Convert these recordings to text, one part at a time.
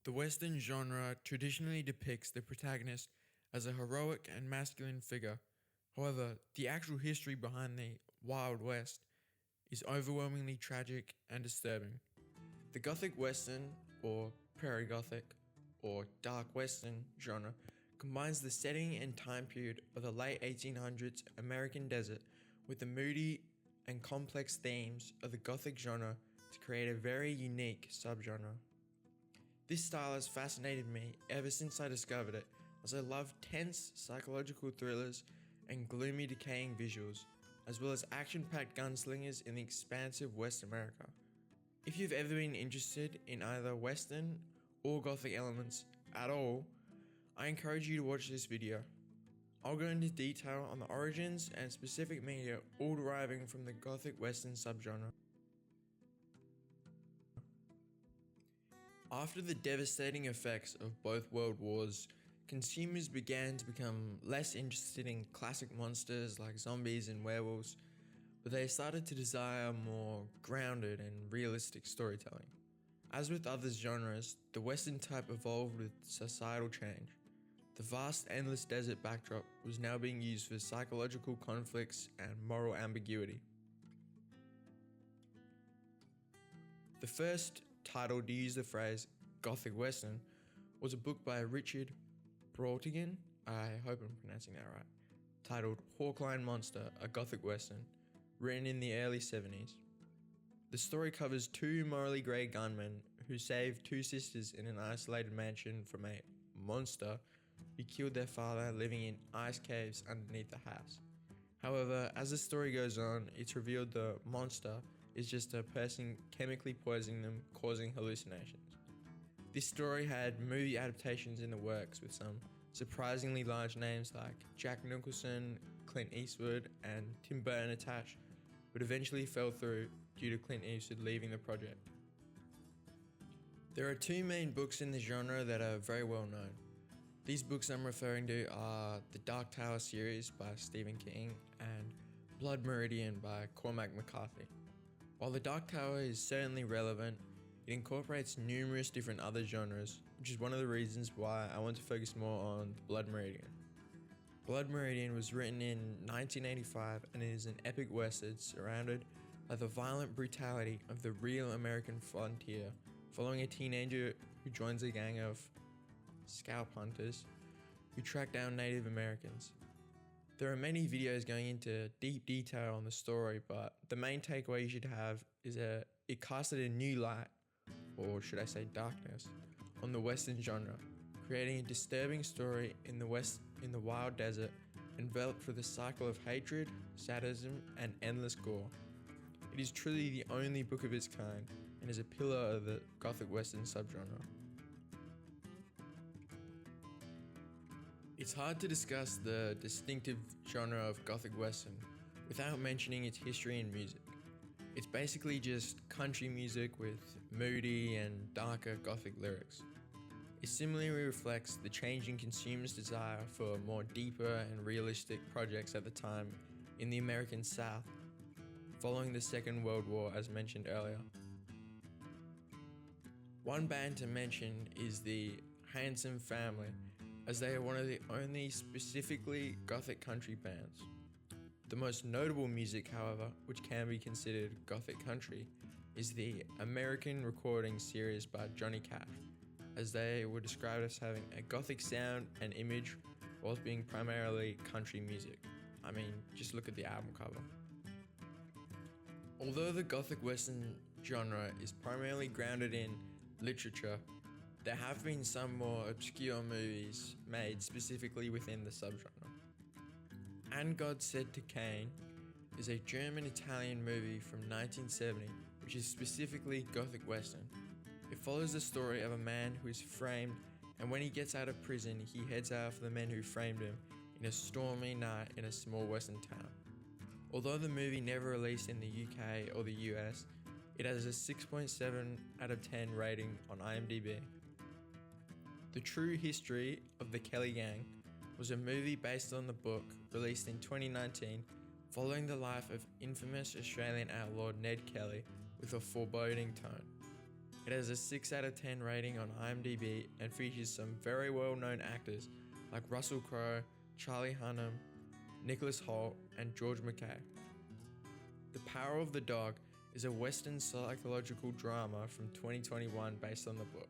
The Western genre traditionally depicts the protagonist as a heroic and masculine figure. However, the actual history behind the Wild West is overwhelmingly tragic and disturbing. The Gothic Western, or Prairie Gothic, or Dark Western genre combines the setting and time period of the late 1800s American desert with the moody and complex themes of the Gothic genre to create a very unique subgenre. This style has fascinated me ever since I discovered it, as I love tense psychological thrillers and gloomy decaying visuals, as well as action-packed gunslingers in the expansive West America. If you've ever been interested in either Western or Gothic elements at all, I encourage you to watch this video. I'll go into detail on the origins and specific media all deriving from the Gothic Western subgenre. After the devastating effects of both world wars, consumers began to become less interested in classic monsters like zombies and werewolves, but they started to desire more grounded and realistic storytelling. As with other genres, the Western type evolved with societal change. The vast, endless desert backdrop was now being used for psychological conflicts and moral ambiguity. The first title to use the phrase Gothic Western was a book by Richard Brautigan, I hope I'm pronouncing that right, titled Hawkline Monster, a Gothic Western, written in the early 70s. The story covers two morally grey gunmen who save two sisters in an isolated mansion from a monster who killed their father living in ice caves underneath the house. However, as the story goes on, it's revealed the monster is just a person chemically poisoning them, causing hallucinations. This story had movie adaptations in the works with some surprisingly large names like Jack Nicholson, Clint Eastwood, and Tim Burton attached, but eventually fell through due to Clint Eastwood leaving the project. There are two main books in the genre that are very well known. These books I'm referring to are the Dark Tower series by Stephen King and Blood Meridian by Cormac McCarthy. While the Dark Tower is certainly relevant, it incorporates numerous different other genres, which is one of the reasons why I want to focus more on Blood Meridian. Blood Meridian was written in 1985 and it is an epic western surrounded by the violent brutality of the real American frontier, following a teenager who joins a gang of scalp hunters who track down Native Americans. There are many videos going into deep detail on the story, but the main takeaway you should have is that it casted a new light, or should I say darkness, on the Western genre, creating a disturbing story in the wild desert, enveloped with a cycle of hatred, sadism, and endless gore. It is truly the only book of its kind, and is a pillar of the Gothic Western subgenre. It's hard to discuss the distinctive genre of Gothic Western without mentioning its history and music. It's basically just country music with moody and darker Gothic lyrics. It similarly reflects the changing consumer's desire for more deeper and realistic projects at the time in the American South, following the Second World War as mentioned earlier. One band to mention is the Handsome Family, as they are one of the only specifically Gothic country bands. The most notable music, however, which can be considered Gothic country, is the American Recording series by Johnny Cash, as they were described as having a Gothic sound and image whilst being primarily country music. I mean, just look at the album cover. Although the Gothic Western genre is primarily grounded in literature, there have been some more obscure movies made specifically within the subgenre. And God Said to Cain is a German-Italian movie from 1970, which is specifically Gothic Western. It follows the story of a man who is framed, and when he gets out of prison, he heads out for the men who framed him in a stormy night in a small western town. Although the movie never released in the UK or the US, it has a 6.7 out of 10 rating on IMDb. The True History of the Kelly Gang was a movie based on the book released in 2019 following the life of infamous Australian outlaw Ned Kelly with a foreboding tone. It has a 6 out of 10 rating on IMDb and features some very well known actors like Russell Crowe, Charlie Hunnam, Nicholas Hoult, and George McKay. The Power of the Dog is a Western psychological drama from 2021 based on the book.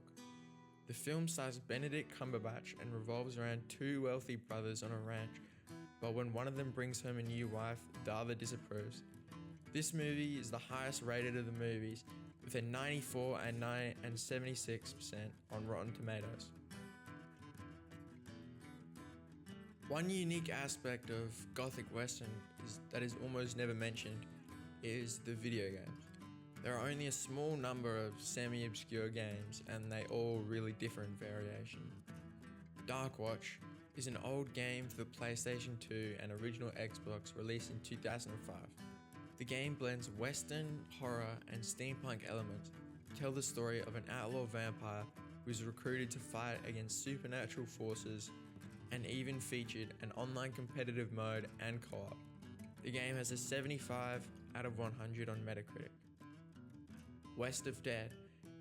The film stars Benedict Cumberbatch and revolves around two wealthy brothers on a ranch, but when one of them brings home a new wife, the other disapproves. This movie is the highest rated of the movies, with a 94 and 76% on Rotten Tomatoes. One unique aspect of Gothic Western that is almost never mentioned is the video games. There are only a small number of semi-obscure games, and they all really differ in variation. Darkwatch is an old game for the PlayStation 2 and original Xbox released in 2005. The game blends Western, horror, and steampunk elements to tell the story of an outlaw vampire who is recruited to fight against supernatural forces, and even featured an online competitive mode and co-op. The game has a 75 out of 100 on Metacritic. West of Dead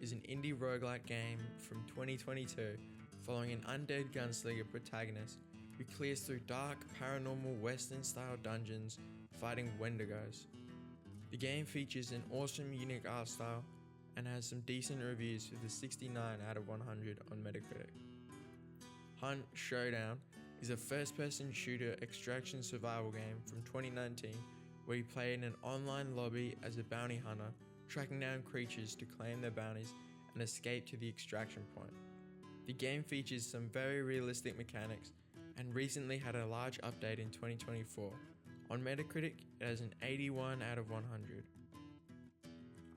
is an indie roguelike game from 2022 following an undead gunslinger protagonist who clears through dark, paranormal Western-style dungeons fighting Wendigos. The game features an awesome, unique art style and has some decent reviews with a 69 out of 100 on Metacritic. Hunt Showdown is a first-person shooter extraction survival game from 2019 where you play in an online lobby as a bounty hunter, tracking down creatures to claim their bounties and escape to the extraction point. The game features some very realistic mechanics and recently had a large update in 2024. On Metacritic, it has an 81 out of 100.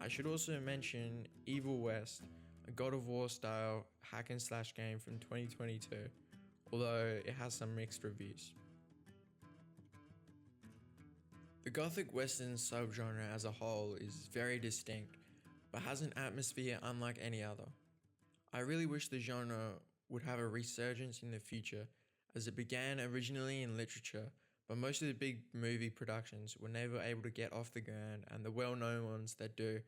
I should also mention Evil West, a God of War style hack and slash game from 2022, although it has some mixed reviews. The Gothic Western subgenre as a whole is very distinct, but has an atmosphere unlike any other. I really wish the genre would have a resurgence in the future, as it began originally in literature, but most of the big movie productions were never able to get off the ground, and the well-known ones that do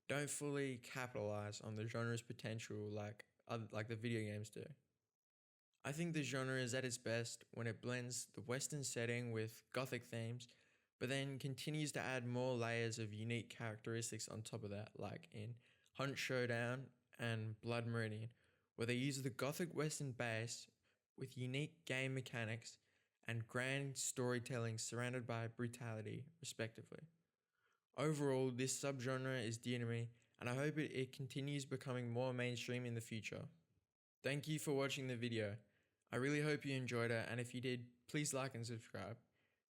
don't fully capitalize on the genre's potential like the video games do. I think the genre is at its best when it blends the Western setting with Gothic themes, but then continues to add more layers of unique characteristics on top of that, like in Hunt Showdown and Blood Meridian, where they use the Gothic Western base with unique game mechanics and grand storytelling surrounded by brutality, respectively. Overall, this subgenre is dear to me, and I hope it continues becoming more mainstream in the future. Thank you for watching the video. I really hope you enjoyed it, and if you did, please like and subscribe.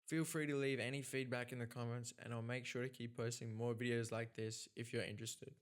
Feel free to leave any feedback in the comments, and I'll make sure to keep posting more videos like this if you're interested.